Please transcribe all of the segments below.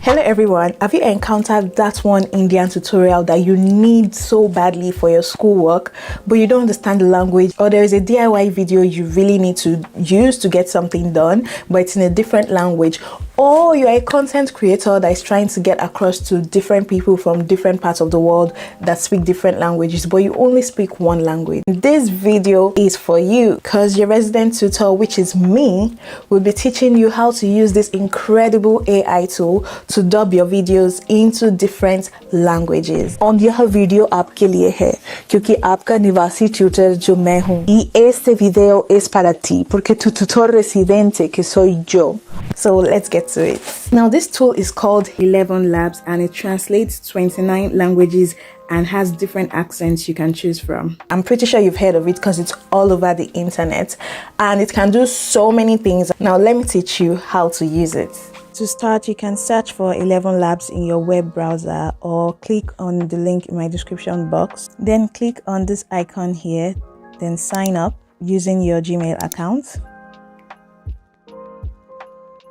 Hello everyone, have you encountered that one Indian tutorial that you need so badly for your schoolwork but you don't understand the language, or there is a DIY video you really need to use to get something done but it's in a different language, or you're a content creator that is trying to get across to different people from different parts of the world that speak different languages but you only speak one language? This video is for you because your resident tutor, which is me, will be teaching you how to use this incredible AI tool to dub your videos into different languages. और यह video आपके लिए है क्योंकि आपका निवासी tutor जो मैं हूँ. Y este video es para ti porque tu tutor residente que soy yo. So let's get to it. Now this tool is called Elevenlabs and it translates 29 languages and has different accents you can choose from. I'm pretty sure you've heard of it because it's all over the internet and it can do so many things. Now let me teach you how to use it. To start, you can search for Elevenlabs in your web browser or click on the link in my description box. Then click on this icon here, then sign up using your Gmail account.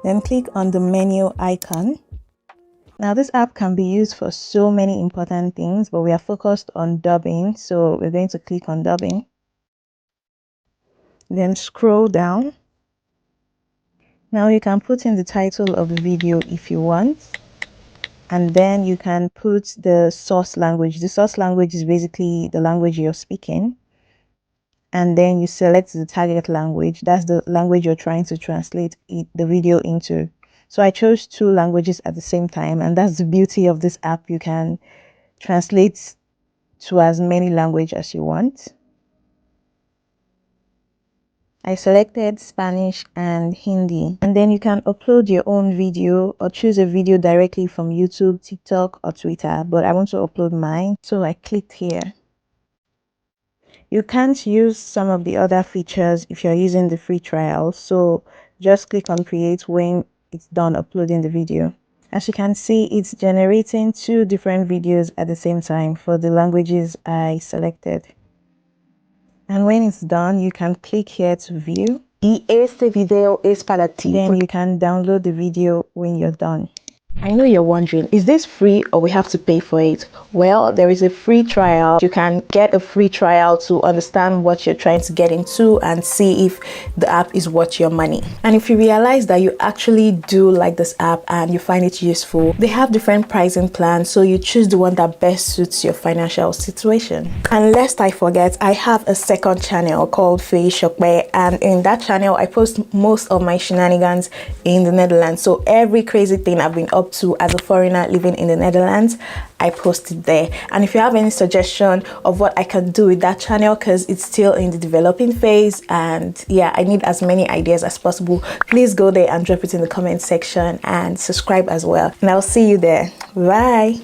Then click on the menu icon. Now this app can be used for so many important things, but we are focused on dubbing, so we're going to click on dubbing. Then scroll down. Now you can put in the title of the video if you want, and then you can put the source language. The source language is basically the language you're speaking, and then you select the target language. That's the language you're trying to translate the video into. So I chose 2 languages at the same time, and that's the beauty of this app. You can translate to as many languages as you want. I selected Spanish and Hindi, and then you can upload your own video or choose a video directly from YouTube, TikTok or Twitter, but I want to upload mine, so I clicked here. You can't use some of the other features if you're using the free trial, so just click on create when it's done uploading the video. As you can see, it's generating 2 different videos at the same time for the languages I selected. And when it's done, you can click here to view. Y este video es para ti. Then you can download the video when you're done. I know you're wondering, is this free or we have to pay for it? Well, there is a free trial. You can get a free trial to understand what you're trying to get into and see if the app is worth your money. And if you realize that you actually do like this app and you find it useful, they have different pricing plans, so you choose the one that best suits your financial situation. And lest I forget, I have a second channel called Fei Shokbe, and in that channel I post most of my shenanigans in the Netherlands. So every crazy thing I've been up to as a foreigner living in the Netherlands, I post it there. And if you have any suggestion of what I can do with that channel, because it's still in the developing phase and yeah, I need as many ideas as possible, please go there and drop it in the comment section and subscribe as well. And I'll see you there. Bye.